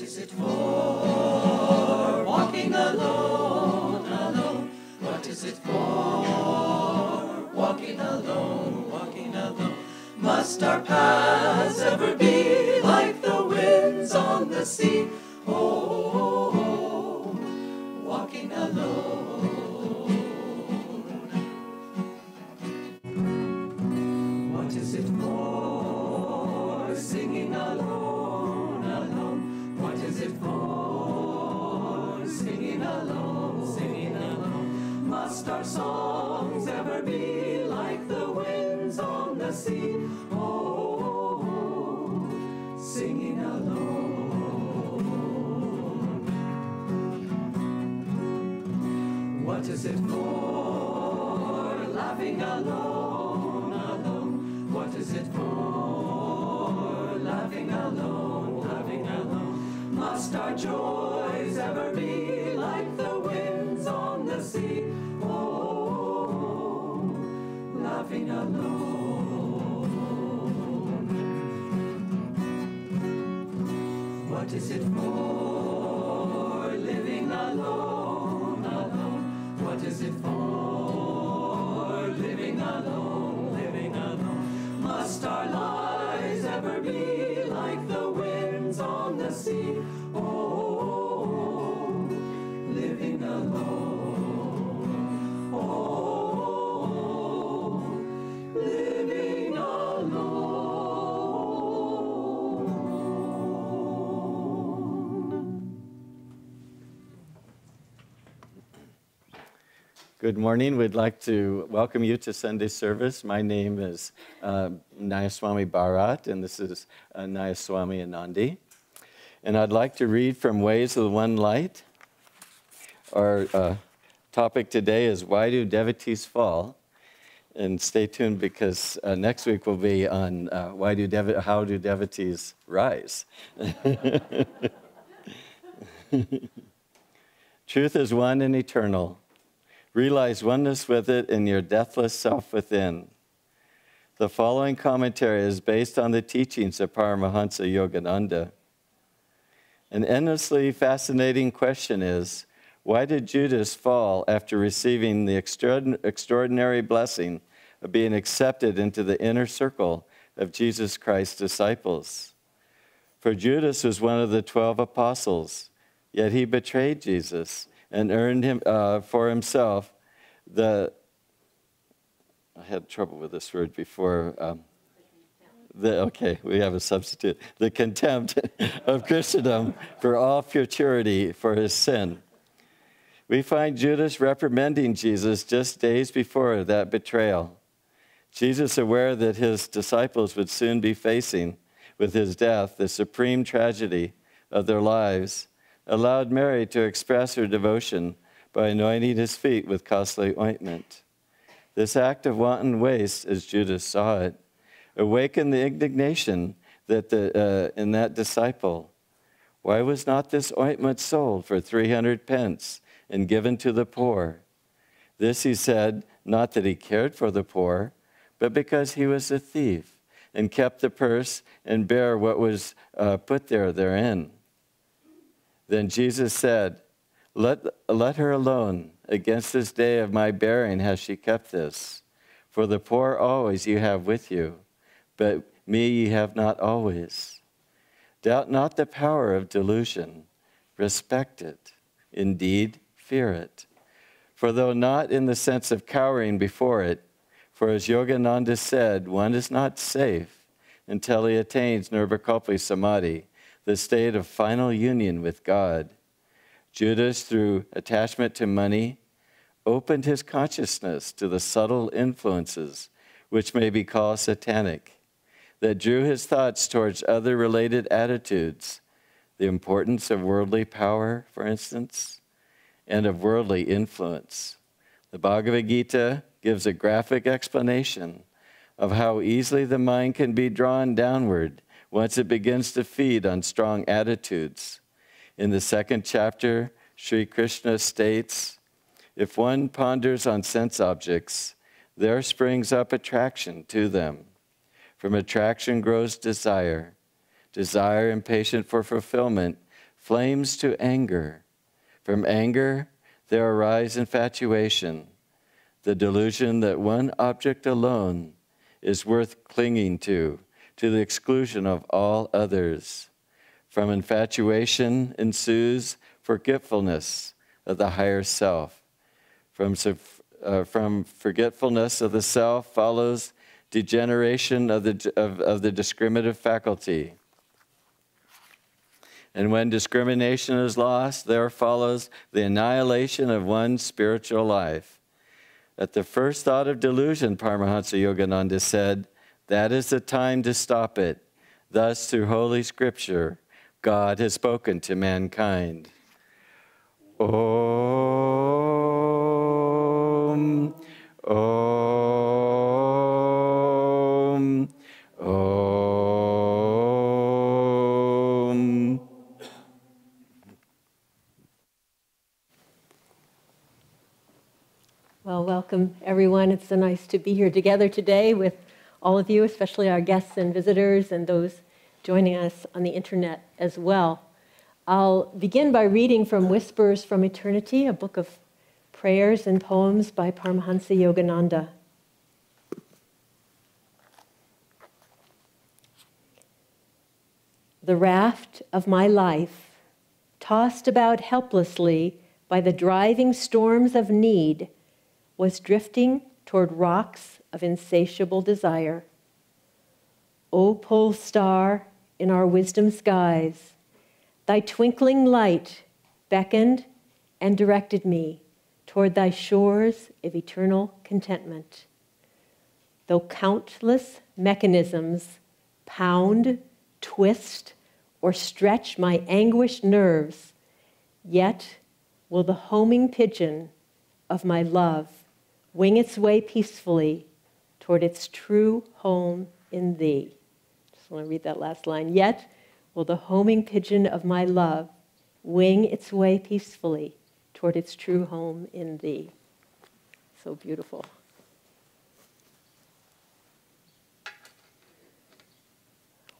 is it for? Walking alone, alone. What is it for? Walking alone, walking alone. Must our paths ever be like the winds on the sea? Oh, walking alone. What is it for? Singing alone, alone. What is it for? Singing alone, singing alone. Must our songs ever be like the winds on the sea? Oh, singing alone. What is it for? Laughing alone, alone. What is it for? Laughing alone, laughing alone. Must our joys ever be like the winds on the sea? Oh, laughing alone. What is it for? Living alone, alone. What is it for? Living alone, living alone. Must our lives ever be like the winds on the sea? Oh, living alone. Oh, living alone. Good morning. We'd like to welcome you to Sunday service. My name is Nayaswami Bharat, and this is Nayaswami Anandi. And I'd like to read from Ways of the One Light. Our topic today is Why Do Devotees Fall? And stay tuned because next week will be on how do devotees rise? Truth is one and eternal. Realize oneness with it in your deathless self within. The following commentary is based on the teachings of Paramahansa Yogananda. An endlessly fascinating question is, why did Judas fall after receiving the extraordinary blessing of being accepted into the inner circle of Jesus Christ's disciples? For Judas was one of the 12 apostles, yet he betrayed Jesus and earned him for himself I had trouble with this word before. We have a substitute. The contempt of Christendom for all futurity for his sin. We find Judas reprimanding Jesus just days before that betrayal. Jesus, aware that his disciples would soon be facing, with his death, the supreme tragedy of their lives, allowed Mary to express her devotion by anointing his feet with costly ointment. This act of wanton waste, as Judas saw it, awakened the indignation that in that disciple. Why was not this ointment sold for 300 pence and given to the poor? This, he said, not that he cared for the poor, but because he was a thief and kept the purse and bare what was put therein. Then Jesus said, let her alone. Against this day of my bearing has she kept this. For the poor always you have with you, but me ye have not always. Doubt not the power of delusion. Respect it. Indeed, fear it. For though not in the sense of cowering before it, for as Yogananda said, one is not safe until he attains Nirvikalpa Samadhi, the state of final union with God. Judas, through attachment to money, opened his consciousness to the subtle influences, which may be called satanic, that drew his thoughts towards other related attitudes, the importance of worldly power, for instance, and of worldly influence. The Bhagavad Gita gives a graphic explanation of how easily the mind can be drawn downward once it begins to feed on strong attitudes. In the second chapter, Sri Krishna states, if one ponders on sense objects, there springs up attraction to them. From attraction grows desire. Desire, impatient for fulfillment, flames to anger. From anger, there arise infatuation, the delusion that one object alone is worth clinging to the exclusion of all others. From infatuation ensues forgetfulness of the higher self. From forgetfulness of the self follows degeneration of the discriminative faculty. And when discrimination is lost, there follows the annihilation of one's spiritual life. At the first thought of delusion, Paramahansa Yogananda said, that is the time to stop it. Thus, through Holy Scripture, God has spoken to mankind. Om, Om, Om. Well, welcome everyone. It's so nice to be here together today with all of you, especially our guests and visitors and those joining us on the internet as well. I'll begin by reading from Whispers from Eternity, a book of prayers and poems by Paramahansa Yogananda. The raft of my life, tossed about helplessly by the driving storms of need, was drifting toward rocks of insatiable desire. O pole star in our wisdom skies, thy twinkling light beckoned and directed me toward thy shores of eternal contentment. Though countless mechanisms pound, twist, or stretch my anguished nerves, yet will the homing pigeon of my love wing its way peacefully toward its true home in thee. Just want to read that last line. Yet will the homing pigeon of my love wing its way peacefully toward its true home in thee. So beautiful.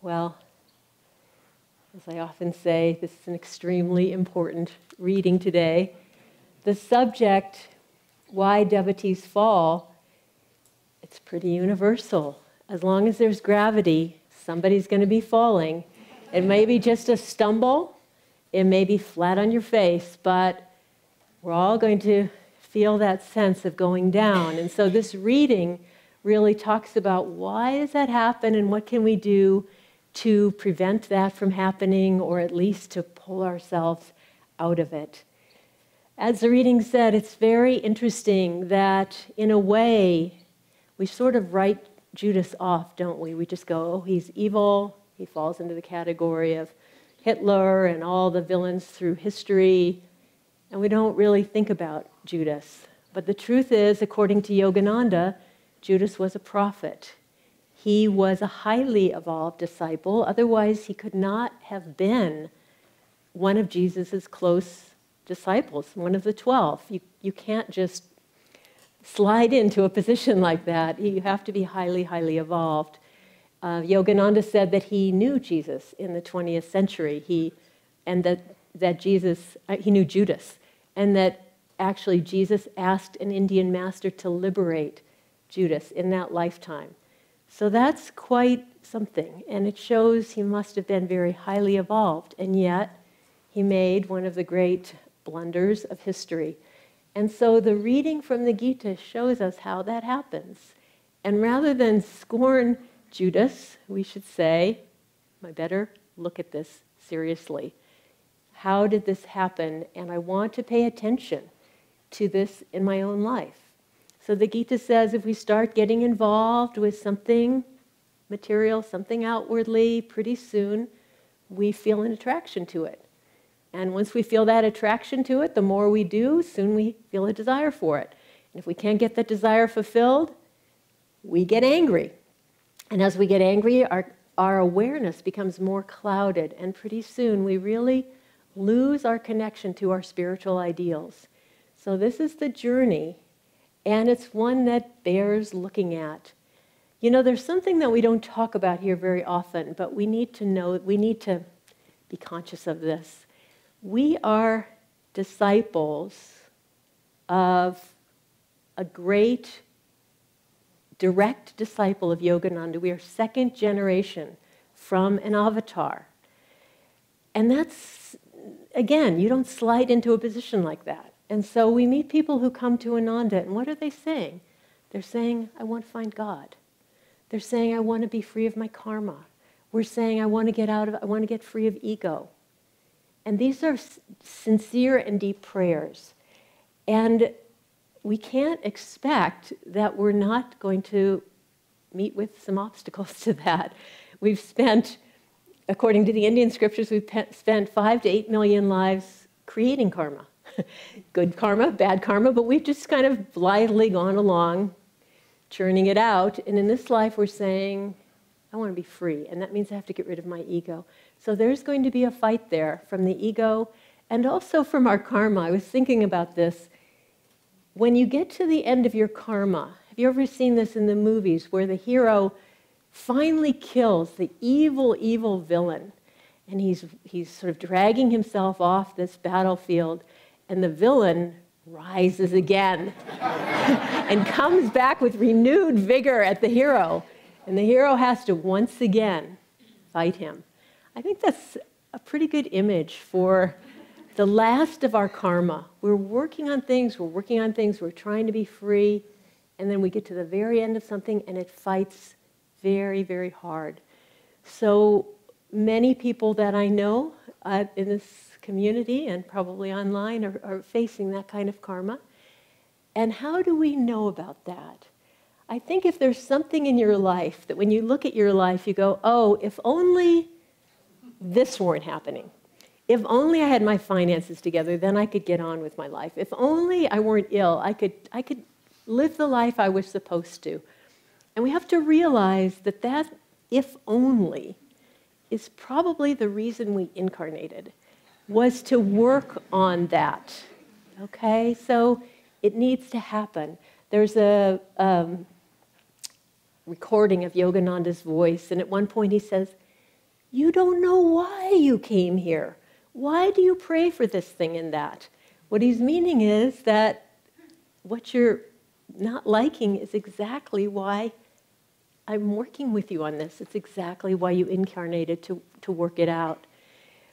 Well, as I often say, this is an extremely important reading today. The subject, why devotees fall, it's pretty universal. As long as there's gravity, somebody's going to be falling. It may be just a stumble, it may be flat on your face, but we're all going to feel that sense of going down. And so this reading really talks about why does that happen and what can we do to prevent that from happening, or at least to pull ourselves out of it. As the reading said, it's very interesting that, in a way, we sort of write Judas off, don't we? We just go, oh, he's evil. He falls into the category of Hitler and all the villains through history, and we don't really think about Judas. But the truth is, according to Yogananda, Judas was a prophet. He was a highly evolved disciple. Otherwise, he could not have been one of Jesus' close disciples, one of the 12. You can't just slide into a position like that. You have to be highly, highly evolved. Yogananda said that he knew Jesus in the 20th century. He knew Judas, and that actually Jesus asked an Indian master to liberate Judas in that lifetime. So that's quite something, and it shows he must have been very highly evolved, and yet he made one of the great blunders of history. And so the reading from the Gita shows us how that happens. And rather than scorn Judas, we should say, I better look at this seriously. How did this happen? And I want to pay attention to this in my own life. So the Gita says if we start getting involved with something material, something outwardly, pretty soon we feel an attraction to it. And once we feel that attraction to it, the more we do, soon we feel a desire for it. And if we can't get that desire fulfilled, we get angry. And as we get angry, our awareness becomes more clouded, and pretty soon we really lose our connection to our spiritual ideals. So this is the journey, and it's one that bears looking at. You know, there's something that we don't talk about here very often, but we need to know, we need to be conscious of this. We are disciples of a great direct disciple of Yogananda. We are second generation from an avatar. And that's, again, you don't slide into a position like that. And so we meet people who come to Ananda, and what are they saying? They're saying, I want to find God. They're saying, I want to be free of my karma. We're saying, I want to get free of ego. And these are sincere and deep prayers. And we can't expect that we're not going to meet with some obstacles to that. We've spent, according to the Indian scriptures, we've spent 5 to 8 million lives creating karma. Good karma, bad karma, but we've just kind of blithely gone along, churning it out. And in this life, we're saying, I want to be free. And that means I have to get rid of my ego. So there's going to be a fight there from the ego and also from our karma. I was thinking about this. When you get to the end of your karma, have you ever seen this in the movies where the hero finally kills the evil, evil villain? And he's sort of dragging himself off this battlefield, and the villain rises again and comes back with renewed vigor at the hero. And the hero has to once again fight him. I think that's a pretty good image for the last of our karma. We're working on things, we're trying to be free, and then we get to the very end of something and it fights very, very hard. So many people that I know in this community and probably online are facing that kind of karma. And how do we know about that? I think if there's something in your life that when you look at your life, you go, oh, if only this weren't happening. If only I had my finances together, then I could get on with my life. If only I weren't ill, I could live the life I was supposed to. And we have to realize that that if only is probably the reason we incarnated, was to work on that. Okay? So it needs to happen. There's a recording of Yogananda's voice, and at one point he says, you don't know why you came here. Why do you pray for this thing and that? What he's meaning is that what you're not liking is exactly why I'm working with you on this. It's exactly why you incarnated to work it out.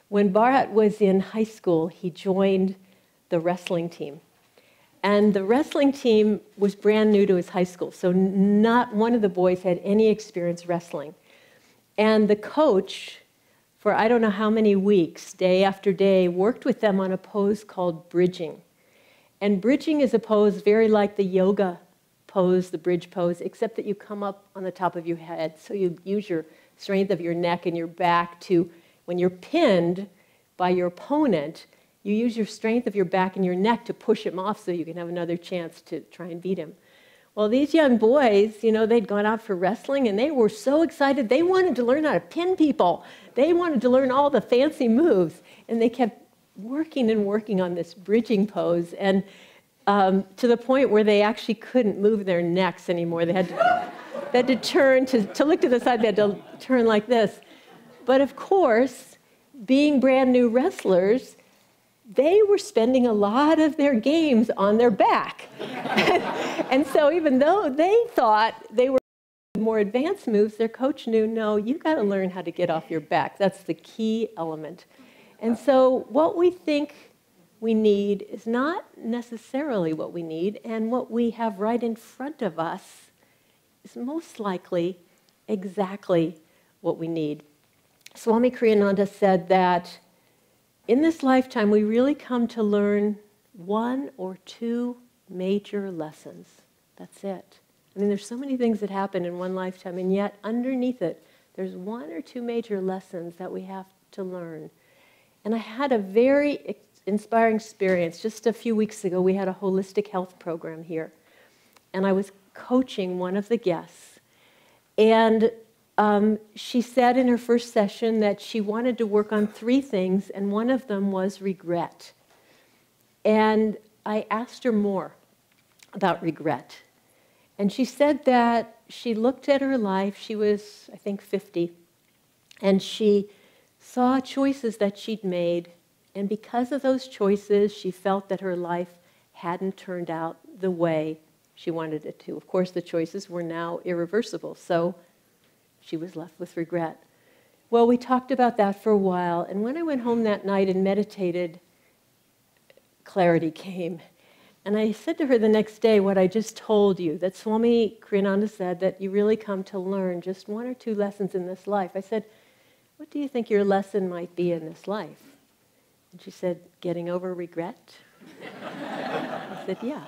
When Bharat was in high school, he joined the wrestling team. And the wrestling team was brand new to his high school, so not one of the boys had any experience wrestling. And the coach, for I don't know how many weeks, day after day, worked with them on a pose called bridging. And bridging is a pose very like the yoga pose, the bridge pose, except that you come up on the top of your head. So you use your strength of your neck and your back to, when you're pinned by your opponent, you use your strength of your back and your neck to push him off so you can have another chance to try and beat him. Well, these young boys, they'd gone out for wrestling and they were so excited. They wanted to learn how to pin people. They wanted to learn all the fancy moves. And they kept working and working on this bridging pose. And to the point where they actually couldn't move their necks anymore. They had to turn, to look to the side, they had to turn like this. But of course, being brand new wrestlers, they were spending a lot of their games on their back. And so even though they thought they were more advanced moves, their coach knew, no, you've got to learn how to get off your back. That's the key element. And so what we think we need is not necessarily what we need, and what we have right in front of us is most likely exactly what we need. Swami Kriyananda said that in this lifetime, we really come to learn 1 or 2 major lessons. That's it. I mean, there's so many things that happen in one lifetime, and yet underneath it, there's 1 or 2 major lessons that we have to learn. And I had a very inspiring experience. Just a few weeks ago, we had a holistic health program here, and I was coaching one of the guests. And she said in her first session that she wanted to work on 3 things, and one of them was regret. And I asked her more about regret. And she said that she looked at her life, she was, I think, 50, and she saw choices that she'd made, And because of those choices, she felt that her life hadn't turned out the way she wanted it to. Of course, the choices were now irreversible, so she was left with regret. Well, we talked about that for a while, and when I went home that night and meditated, clarity came. And I said to her the next day what I just told you, that Swami Kriyananda said that you really come to learn just one or two lessons in this life. I said, what do you think your lesson might be in this life? And she said, getting over regret. I said, yeah.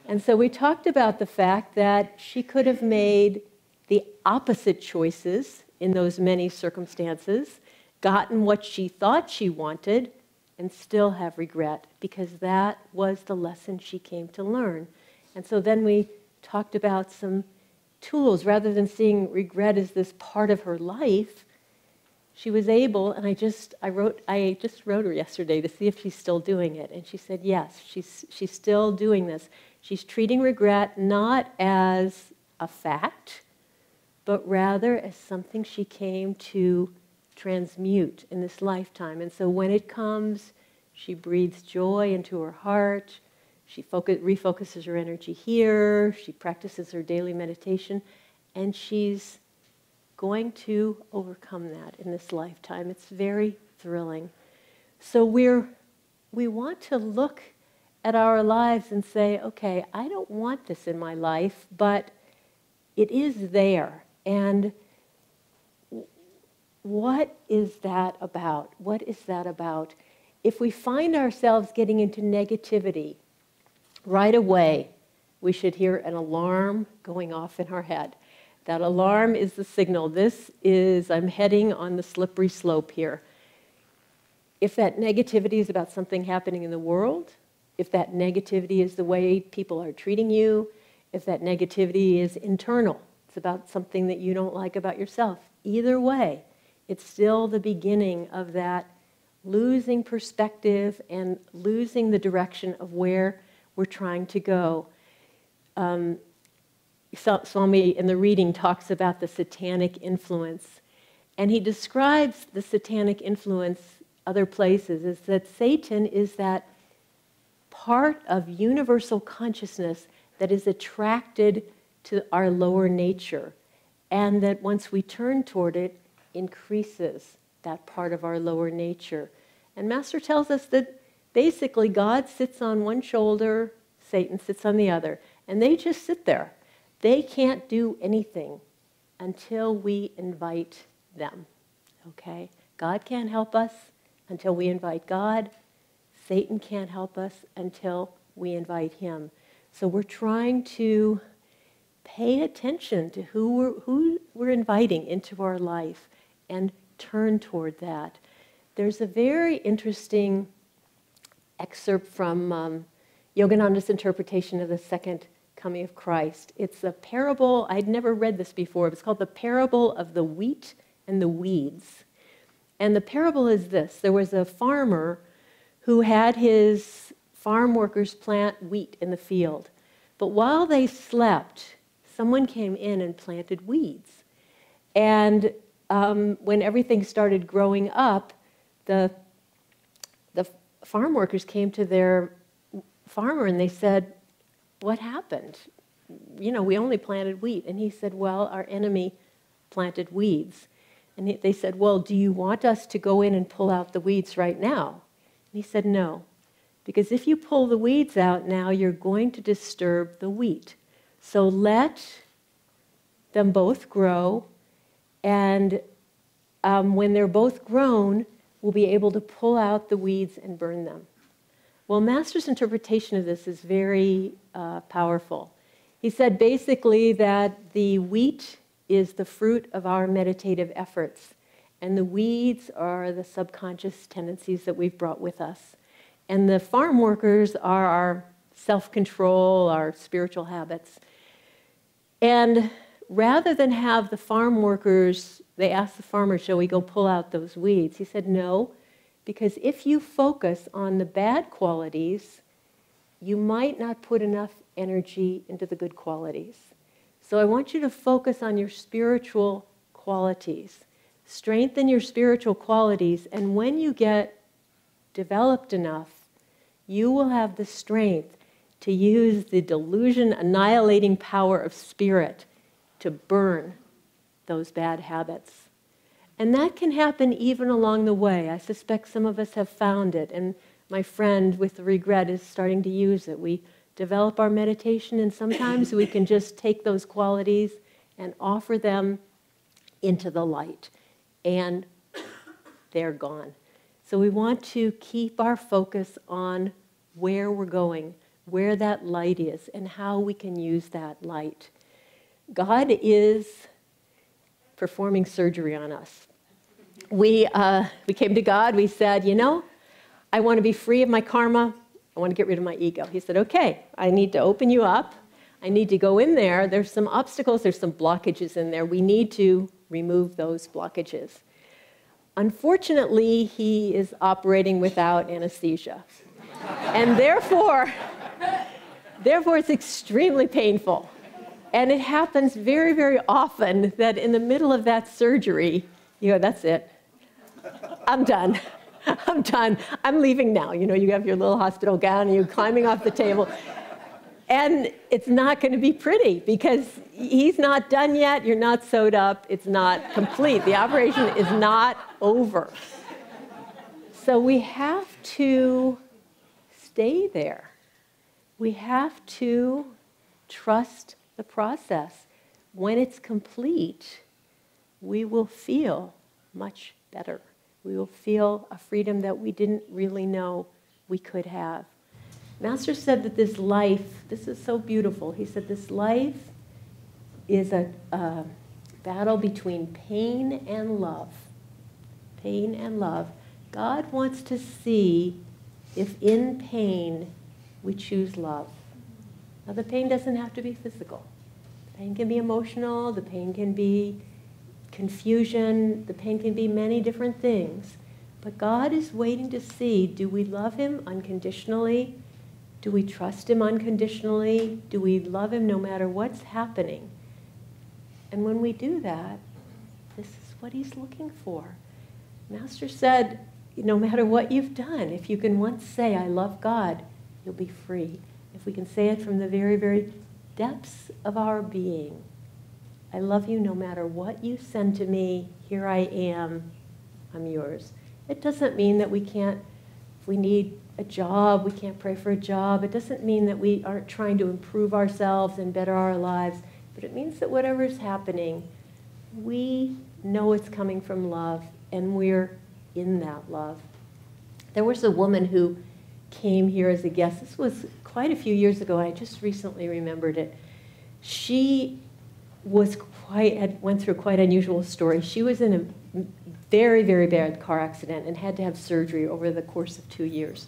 And so we talked about the fact that she could have made the opposite choices in those many circumstances, gotten what she thought she wanted, and still have regret, because that was the lesson she came to learn. And so then we talked about some tools. Rather than seeing regret as this part of her life, she was able, and I just wrote her yesterday to see if she's still doing it. And she said, yes, she's still doing this. She's treating regret not as a fact, but rather as something she came to transmute in this lifetime. And so when it comes, she breathes joy into her heart, she refocuses her energy here, she practices her daily meditation, and she's going to overcome that in this lifetime. It's very thrilling. So we want to look at our lives and say, okay, I don't want this in my life, but it is there. And what is that about? What is that about? If we find ourselves getting into negativity, right away, we should hear an alarm going off in our head. That alarm is the signal. This is, I'm heading on the slippery slope here. If that negativity is about something happening in the world, if that negativity is the way people are treating you, if that negativity is internal, it's about something that you don't like about yourself, either way, it's still the beginning of that losing perspective and losing the direction of where we're trying to go. Swami in the reading talks about the satanic influence, and he describes the satanic influence other places as that Satan is that part of universal consciousness that is attracted to our lower nature, and that once we turn toward it, increases that part of our lower nature. And Master tells us that basically God sits on one shoulder, Satan sits on the other, and they just sit there. They can't do anything until we invite them, okay? God can't help us until we invite God. Satan can't help us until we invite him. So we're trying to pay attention to who we're inviting into our life and turn toward that. There's a very interesting excerpt from Yogananda's interpretation of the second coming of Christ. It's a parable. I'd never read this before. It's called the parable of the wheat and the weeds. And the parable is this. There was a farmer who had his farm workers plant wheat in the field. But while they slept, someone came in and planted weeds. And when everything started growing up, the farm workers came to their farmer and they said, what happened? You know, we only planted wheat. And he said, well, our enemy planted weeds. And they said, well, do you want us to go in and pull out the weeds right now? And he said, no, because if you pull the weeds out now, you're going to disturb the wheat. So let them both grow, and when they're both grown, we'll be able to pull out the weeds and burn them. Well, Master's interpretation of this is very powerful. He said basically that the wheat is the fruit of our meditative efforts, and the weeds are the subconscious tendencies that we've brought with us. And the farm workers are our self-control, our spiritual habits. And rather than have the farm workers, they asked the farmer, shall we go pull out those weeds? He said, no, because if you focus on the bad qualities, you might not put enough energy into the good qualities. So I want you to focus on your spiritual qualities. Strengthen your spiritual qualities, and when you get developed enough, you will have the strength to use the delusion-annihilating power of spirit to burn those bad habits. And that can happen even along the way. I suspect some of us have found it, and my friend with the regret is starting to use it. We develop our meditation, and sometimes we can just take those qualities and offer them into the light, and they're gone. So we want to keep our focus on where we're going, where that light is, and how we can use that light. God is performing surgery on us. We came to God, we said, I want to be free of my karma, I want to get rid of my ego. He said, okay, I need to open you up, I need to go in there, there's some obstacles, there's some blockages in there, we need to remove those blockages. Unfortunately, he is operating without anesthesia. And therefore, it's extremely painful. And it happens very, very often that in the middle of that surgery, you go, that's it. I'm done. I'm done. I'm leaving now. You have your little hospital gown and you're climbing off the table. And it's not going to be pretty because he's not done yet. You're not sewed up. It's not complete. The operation is not over. So we have to stay there. We have to trust the process. When it's complete, we will feel much better. We will feel a freedom that we didn't really know we could have. Master said that this life, this is so beautiful. He said this life is a battle between pain and love. Pain and love. God wants to see if in pain we choose love. Now the pain doesn't have to be physical. The pain can be emotional, the pain can be confusion, the pain can be many different things. But God is waiting to see, do we love him unconditionally? Do we trust him unconditionally? Do we love him no matter what's happening? And when we do that, this is what he's looking for. Master said, no matter what you've done, if you can once say, I love God, you'll be free. If we can say it from the very, very depths of our being, I love you no matter what you send to me, here I am, I'm yours. It doesn't mean that we can't, if we need a job, we can't pray for a job. It doesn't mean that we aren't trying to improve ourselves and better our lives, but it means that whatever is happening, we know it's coming from love, and we're in that love. There was a woman who came here as a guest. This was quite a few years ago. I just recently remembered it. She went through quite an unusual story. She was in a very, very bad car accident and had to have surgery over the course of 2 years.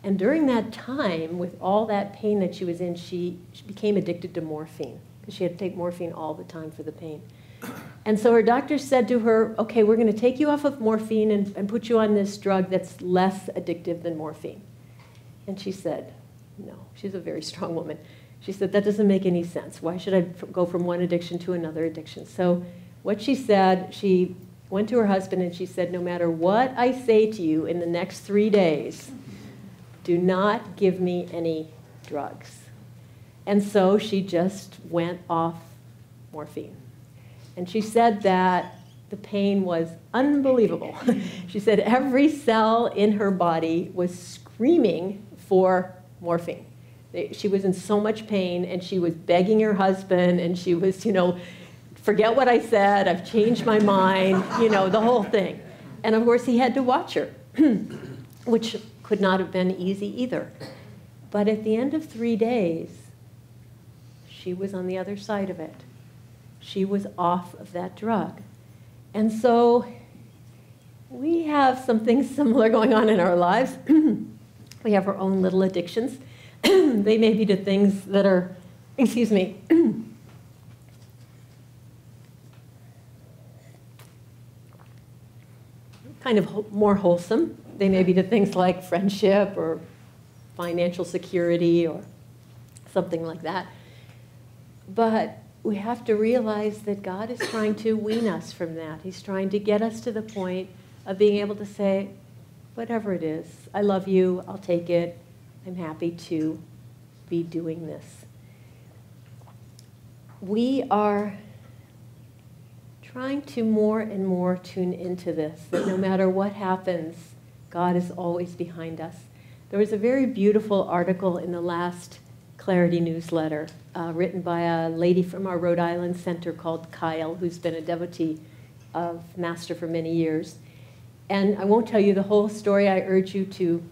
And during that time, with all that pain that she was in, she became addicted to morphine because she had to take morphine all the time for the pain. And so her doctor said to her, okay, we're going to take you off of morphine and put you on this drug that's less addictive than morphine. And she said, no. She's a very strong woman. She said, that doesn't make any sense. Why should I go from one addiction to another addiction? So what she said, she went to her husband and she said, no matter what I say to you in the next 3 days, do not give me any drugs. And so she just went off morphine. And she said that the pain was unbelievable. She said every cell in her body was screaming for morphine. She was in so much pain, and she was begging her husband, and she was, forget what I said, I've changed my mind, the whole thing. And of course, he had to watch her, which could not have been easy either. But at the end of 3 days, she was on the other side of it. She was off of that drug. And so we have something similar going on in our lives. We have our own little addictions. They may be to things that are, kind of more wholesome. They may be to things like friendship or financial security or something like that. But we have to realize that God is trying to wean us from that. He's trying to get us to the point of being able to say, whatever it is. I love you, I'll take it. I'm happy to be doing this. We are trying to more and more tune into this, that no matter what happens, God is always behind us. There was a very beautiful article in the last Clarity newsletter written by a lady from our Rhode Island center called Kyle, who's been a devotee of Master for many years. And I won't tell you the whole story. I urge you to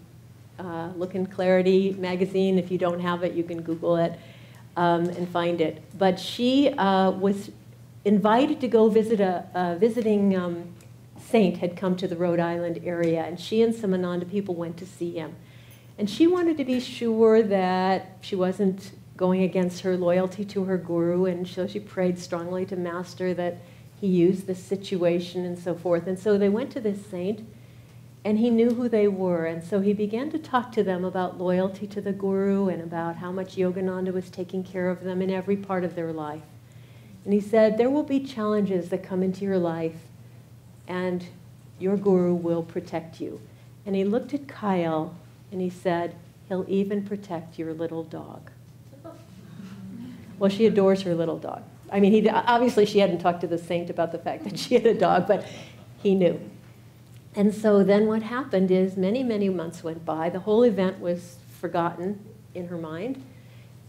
look in Clarity magazine. If you don't have it, you can Google it and find it. But she was invited to go visit a visiting saint had come to the Rhode Island area, and she and some Ananda people went to see him. And she wanted to be sure that she wasn't going against her loyalty to her guru, and so she prayed strongly to Master that he used this situation and so forth. And so they went to this saint, and he knew who they were, and so he began to talk to them about loyalty to the guru and about how much Yogananda was taking care of them in every part of their life. And he said, there will be challenges that come into your life, and your guru will protect you. And he looked at Kyle, and he said, he'll even protect your little dog. Well, she adores her little dog. I mean, obviously she hadn't talked to the saint about the fact that she had a dog, but he knew. And so then what happened is many, many months went by. The whole event was forgotten in her mind.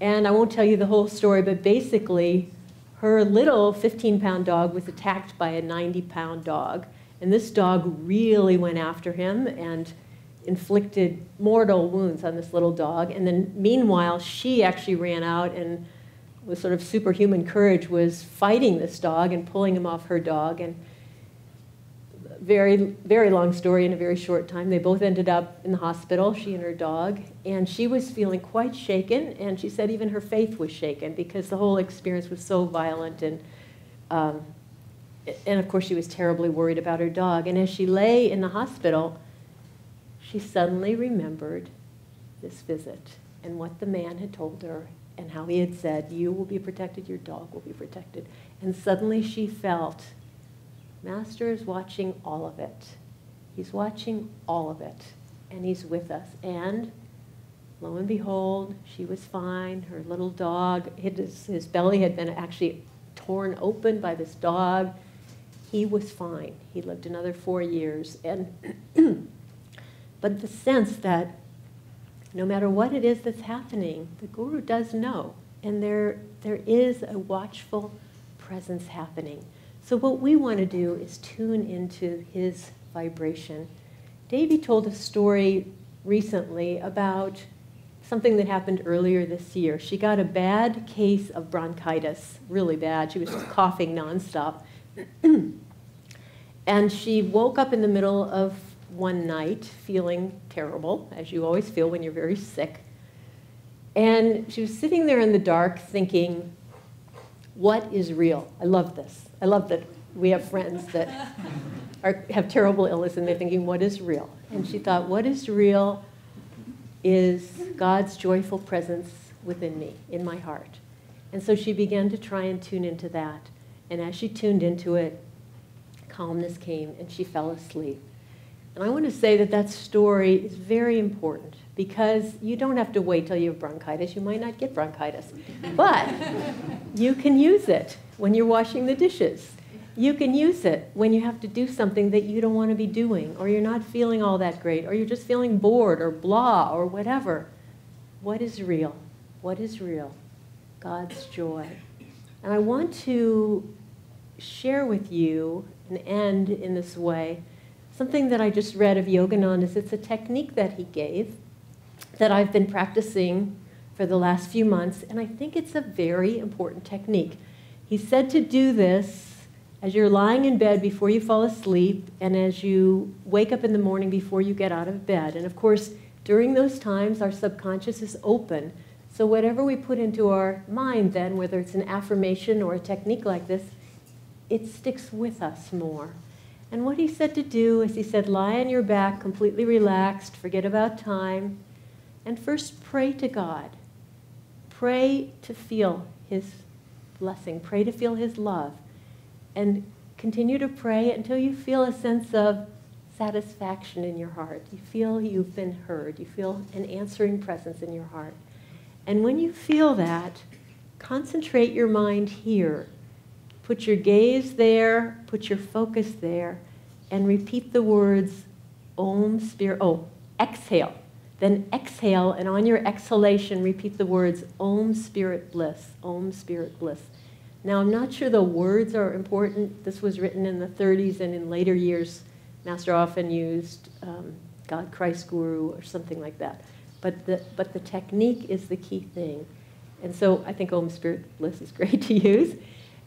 And I won't tell you the whole story, but basically her little 15-pound dog was attacked by a 90-pound dog. And this dog really went after him and inflicted mortal wounds on this little dog. And then meanwhile, she actually ran out and with sort of superhuman courage was fighting this dog and pulling him off her dog. And very, very long story in a very short time. They both ended up in the hospital, she and her dog. And she was feeling quite shaken. And she said even her faith was shaken because the whole experience was so violent. And of course, she was terribly worried about her dog. And as she lay in the hospital, she suddenly remembered this visit and what the man had told her and how he had said, you will be protected, your dog will be protected. And suddenly she felt, Master is watching all of it. He's watching all of it, and he's with us. And lo and behold, she was fine. Her little dog, his belly had been actually torn open by this dog. He was fine. He lived another 4 years. And but the sense that no matter what it is that's happening, the guru does know, and there is a watchful presence happening. So what we want to do is tune into his vibration. Davy told a story recently about something that happened earlier this year. She got a bad case of bronchitis, really bad. She was just coughing nonstop. And she woke up in the middle of one night feeling terrible, as you always feel when you're very sick. And she was sitting there in the dark thinking, what is real? I love this. I love that we have friends that have terrible illness and they're thinking, what is real? And she thought, what is real is God's joyful presence within me, in my heart. And so she began to try and tune into that. And as she tuned into it, calmness came and she fell asleep. And I want to say that that story is very important because you don't have to wait till you have bronchitis. You might not get bronchitis. But you can use it when you're washing the dishes. You can use it when you have to do something that you don't want to be doing, or you're not feeling all that great, or you're just feeling bored or blah or whatever. What is real? What is real? God's joy. And I want to share with you and end in this way something that I just read of Yogananda's. It's a technique that he gave that I've been practicing for the last few months, and I think it's a very important technique. He said to do this as you're lying in bed before you fall asleep and as you wake up in the morning before you get out of bed. And of course, during those times, our subconscious is open. So whatever we put into our mind then, whether it's an affirmation or a technique like this, it sticks with us more. And what he said to do is he said, lie on your back, completely relaxed, forget about time, and first pray to God. Pray to feel his blessing. Pray to feel his love. And continue to pray until you feel a sense of satisfaction in your heart. You feel you've been heard. You feel an answering presence in your heart. And when you feel that, concentrate your mind here. Put your gaze there, put your focus there, and repeat the words, Om Spirit, exhale. Then exhale, and on your exhalation, repeat the words, Om Spirit Bliss, Om Spirit Bliss. Now, I'm not sure the words are important. This was written in the 30s, and in later years, Master often used God, Christ, Guru, or something like that. But the technique is the key thing. And so I think Om Spirit Bliss is great to use.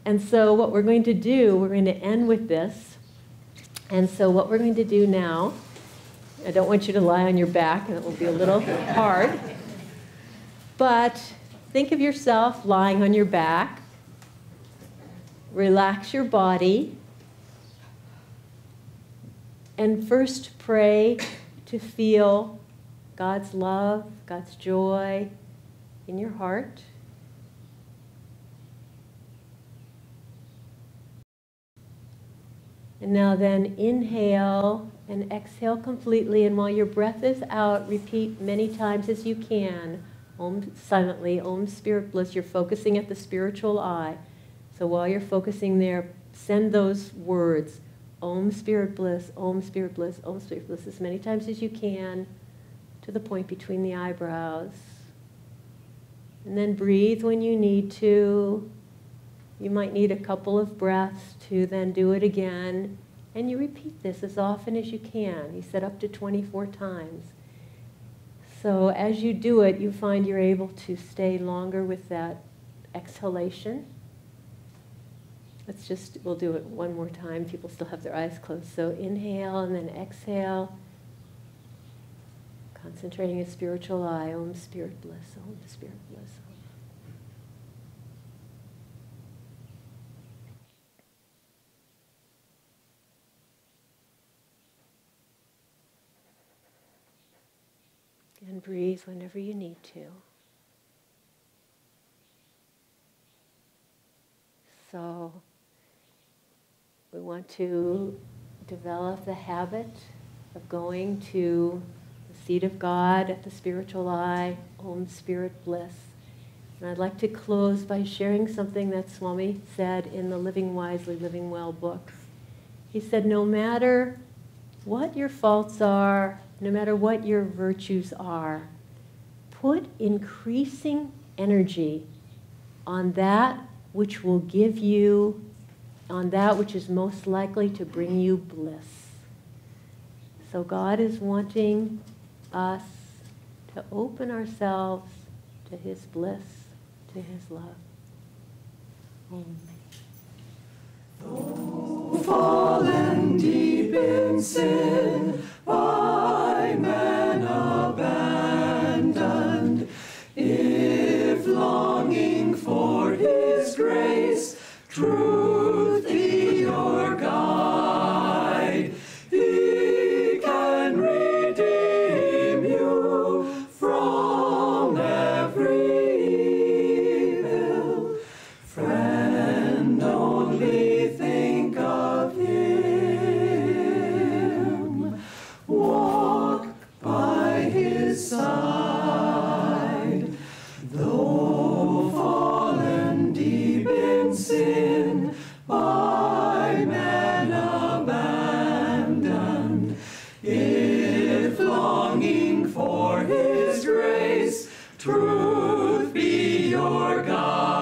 And so what we're going to do, we're going to end with this. And so what we're going to do now, I don't want you to lie on your back, and it will be a little hard. But think of yourself lying on your back. Relax your body. And first pray to feel God's love, God's joy in your heart. And now then inhale and exhale completely, and while your breath is out, repeat many times as you can, Om silently, Om Spirit Bliss. You're focusing at the spiritual eye. So while you're focusing there, send those words, Om Spirit Bliss, Om Spirit Bliss, Om Spirit Bliss, as many times as you can to the point between the eyebrows. And then breathe when you need to. You might need a couple of breaths to then do it again. And you repeat this as often as you can. He said up to 24 times. So as you do it, you find you're able to stay longer with that exhalation. We'll do it one more time. People still have their eyes closed. So inhale and then exhale. Concentrating a spiritual eye. Om Spirit Bliss, Om Spirit Bliss. And breathe whenever you need to. So we want to develop the habit of going to the seat of God at the spiritual eye, Om Spirit Bliss. And I'd like to close by sharing something that Swami said in the Living Wisely, Living Well book. He said, no matter what your faults are, no matter what your virtues are, put increasing energy on that which will give you, on that which is most likely to bring you bliss. So God is wanting us to open ourselves to His bliss, to His love. Though fallen deep in sin, by man abandoned, if longing for His grace, truth be your guide, He can redeem you from every evil. Friend, only think of Him. Walk by His side. Though fallen deep in sin, by man abandoned, if longing for His grace, truth be your guide.